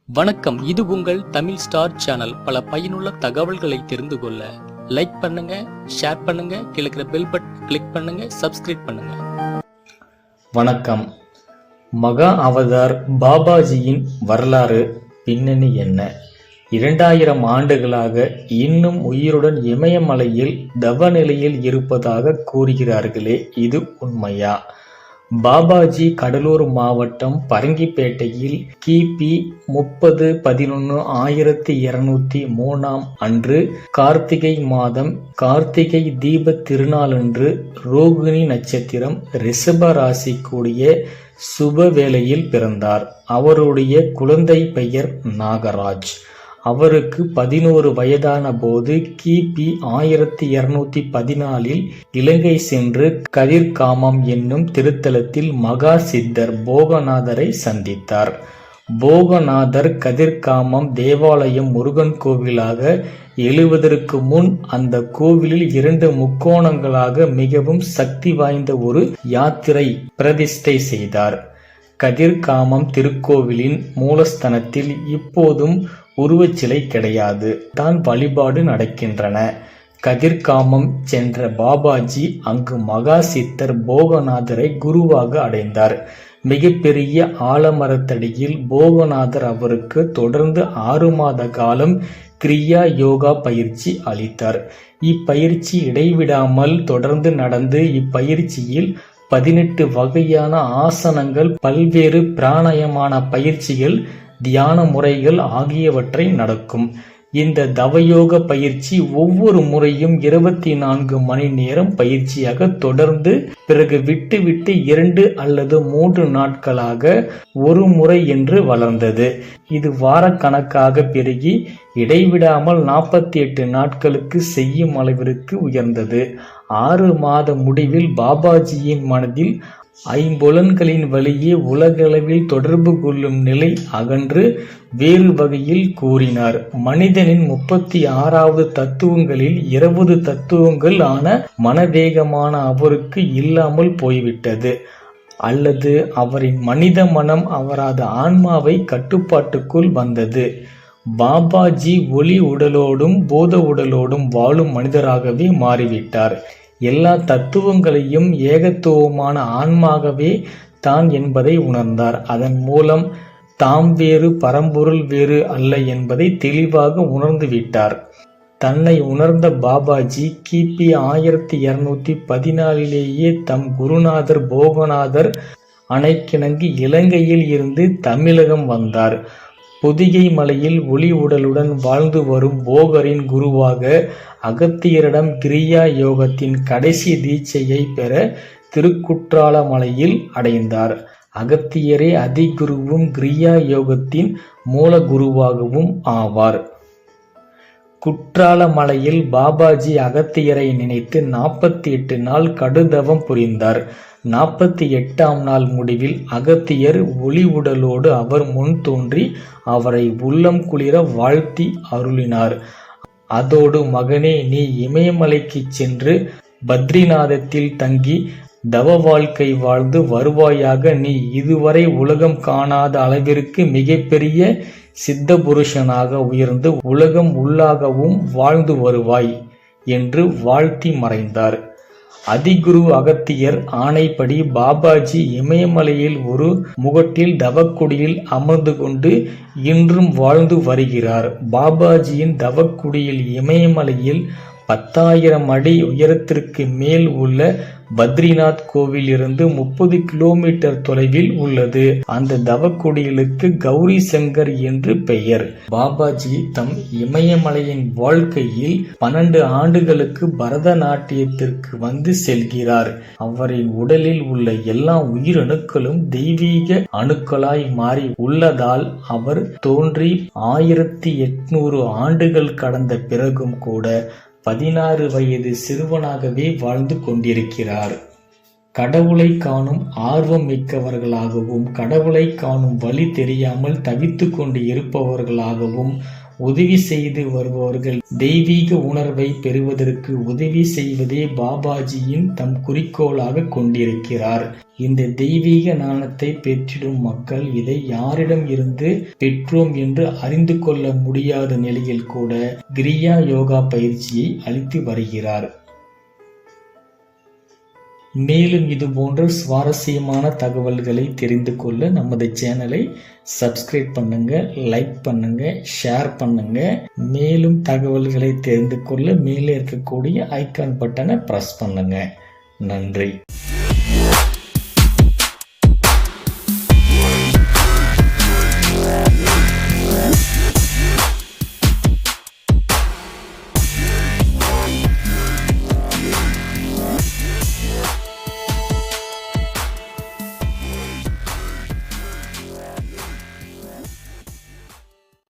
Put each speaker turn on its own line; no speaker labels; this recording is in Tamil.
வணக்கம். இது உங்கள் தமிழ் ஸ்டார் சேனல். பல பயனுள்ள தகவல்களை தெரிந்து கொள்ள லைக் பண்ணுங்க, ஷேர் பண்ணுங்க, கீழே இருக்கிற பெல் பட்டன் கிளிக் பண்ணுங்க, சப்ஸ்கிரைப் பண்ணுங்க.
வணக்கம். மகா அவதார் பாபாஜியின் வரலாறு பின்னணி என்ன? 2000 ஆண்டுகளாக இன்னும் உயிருடன் இமயமலையில் தவநிலையில் இருப்பதாக கூறுகிறார்களே, இது உண்மையா? பாபாஜி கடலூர் மாவட்டம் பரங்கிப்பேட்டையில் கிபி 30/11/1203 அன்று கார்த்திகை மாதம் கார்த்திகை தீப திருநாளன்று ரோகிணி நட்சத்திரம் ரிஷப ராசி கூடிய சுப வேளையில் பிறந்தார். அவருடைய குழந்தை பெயர் நாகராஜ். அவருக்கு 11 வயதான போது கிபி 1214 இலங்கை சென்று கதிர்காமம் என்னும் திருத்தலத்தில் மகா சித்தர் போகநாதரை சந்தித்தார். போகநாதர் கதிர்காமம் தேவாலயம் முருகன் கோவிலாக எழுவதற்கு முன் அந்த கோவிலில் 2 முக்கோணங்களாக மிகவும் சக்தி வாய்ந்த ஒரு யாத்திரை பிரதிஷ்டை செய்தார். கதிர்காமம் திருக்கோவிலின் மூலஸ்தானத்தில் இப்போதும் உருவச்சிலை கிடையாது, தான் வழிபாடு நடக்கின்றன. கதிர்காமம் சென்ற பாபாஜி அங்கு மகா சித்தர் போகநாதரை குருவாக அடைந்தார். மிகப்பெரிய ஆலமரத்தடியில் போகநாதர் அவருக்கு தொடர்ந்து 6 மாத காலம் கிரியா யோகா பயிற்சி அளித்தார். இப்பயிற்சி இடைவிடாமல் தொடர்ந்து நடந்து இப்பயிற்சியில் 18 வகையான ஆசனங்கள், பல்வேறு பிராணாயமான பயிற்சிகள், தியான முறைகள் ஆகியவற்றை நடக்கும். இந்த தவயோக பயிற்சி ஒவ்வொரு முறையும் 24 மணி நேரம் பயிற்சியாக தொடர்ந்து பிறகு விட்டு 2 அல்லது 3 நாட்களாக ஒரு முறை என்று வளர்ந்தது. இது வாரக்கணக்காக பெருகி இடைவிடாமல் 48 நாட்களுக்கு செய்யும் அளவிற்கு உயர்ந்தது. 6 மாத முடிவில் பாபாஜியின் மனதில் ஐம்புலன்களின் வழியே உலகளவில் தொடர்பு கொள்ளும் நிலை அகன்று வேறு வகையில் கூறினார். மனிதனின் 36வது தத்துவங்களில் 20 தத்துவங்கள் ஆன மனவேகமான அவருக்கு இல்லாமல் போய்விட்டது. அல்லது அவரின் மனித மனம் அவரது ஆன்மாவை கட்டுப்பாட்டுக்குள் வந்தது. பாபாஜி ஒளி உடலோடும் போத உடலோடும் வாழும் மனிதராகவே மாறிவிட்டார். எல்லா தத்துவங்களையும் ஏகத்துவமான ஆன்மாகவே தான் என்பதை உணர்ந்தார். அதன் மூலம் தாம் வேறு, பரம்பொருள் வேறு அல்ல என்பதை தெளிவாக உணர்ந்து விட்டார். தன்னை உணர்ந்த பாபாஜி கிபி 1214 தம் குருநாதர் போகநாதர் அணைக்கிணங்கி இலங்கையில் இருந்து தமிழகம் வந்தார். பொதிகை மலையில் ஒளி உடலுடன் வாழ்ந்து வரும் போகரின் குருவாக அகத்தியரிடம் கிரியா யோகத்தின் கடைசி தீட்சையை பெற திருக்குற்றாலமலையில் அடைந்தார். அகத்தியரே அதிகுருவும் கிரியா யோகத்தின் மூல குருவாகவும் ஆவார். குற்றாலமலையில் பாபாஜி அகத்தியரை நினைத்து 48 நாள் கடுதவம் புரிந்தார். 48ஆம் நாள் முடிவில் அகத்தியர் ஒளி உடலோடு அவர் முன் தோன்றி அவரை உள்ளம் குளிர வாழ்த்தி அருளினார். அதோடு, மகனே, நீ இமயமலைக்கு சென்று பத்ரிநாதத்தில் தங்கி தவ வாழ்க்கை வாழ்ந்து வருவாயாக. நீ இதுவரை உலகம் காணாத அளவிற்கு மிகப்பெரிய சித்த புருஷனாக உயர்ந்து உலகம் உள்ளாகவும் வாழ்ந்து வருவாய் என்று வாழ்த்தி மறைந்தார். அதிகுரு அகத்தியர் ஆணைப்படி பாபாஜி இமயமலையில் ஒரு முகட்டில் தவக்குடியில் அமர்ந்து கொண்டு இன்றும் வாழ்ந்து வருகிறார். பாபாஜியின் தவக்குடியில் இமயமலையில் 10,000 அடி உயரத்திற்கு மேல் உள்ள பத்ரிநாத் கோவில் இருந்து 30 கிலோமீட்டர் தொலைவில் உள்ளது. அந்த தவக்குடிலுக்கு கௌரி சங்கர் என்று பெயர். பாபாஜி தம் இமயமலையின் வாழ்க்கையில் 12 ஆண்டுகளுக்கு பரதநாட்டியத்திற்கு வந்து செல்கிறார். அவரின் உடலில் உள்ள எல்லா உயிரணுக்களும் தெய்வீக அணுக்களாய் மாறி உள்ளதால் அவர் தோன்றி 1800 ஆண்டுகள் கடந்த பிறகும் கூட 16 வயது சிறுவனாகவே வாழ்ந்து கொண்டிருக்கிறார். கடவுளை காணும் ஆர்வம் மிக்கவர்களாகவும் கடவுளை காணும் வழி தெரியாமல் தவித்து கொண்டு இருப்பவர்களாகவும் உதவி செய்து வருபவர்கள் தெய்வீக உணர்வை பெறுவதற்கு உதவி செய்வதே பாபாஜியின் தம் குறிக்கோளாக கொண்டிருக்கிறார். இந்த தெய்வீக ஞானத்தை பெற்றிடும் மக்கள் இதை யாரிடம் இருந்து பெற்றோம் என்று அறிந்து கொள்ள முடியாத நிலையில் கூட கிரியா யோகா பயிற்சியை அளித்து வருகிறார். மேலும் இது போன்ற சுவாரஸ்யமான தகவல்களை தெரிந்து கொள்ள நமது சேனலை சப்ஸ்கிரைப் பண்ணுங்க, லைக் பண்ணுங்க, ஷேர் பண்ணுங்க. மேலும் தகவல்களை தெரிந்து கொள்ள மேலே இருக்கக்கூடிய ஐகான் பட்டனை பிரஸ் பண்ணுங்க. நன்றி.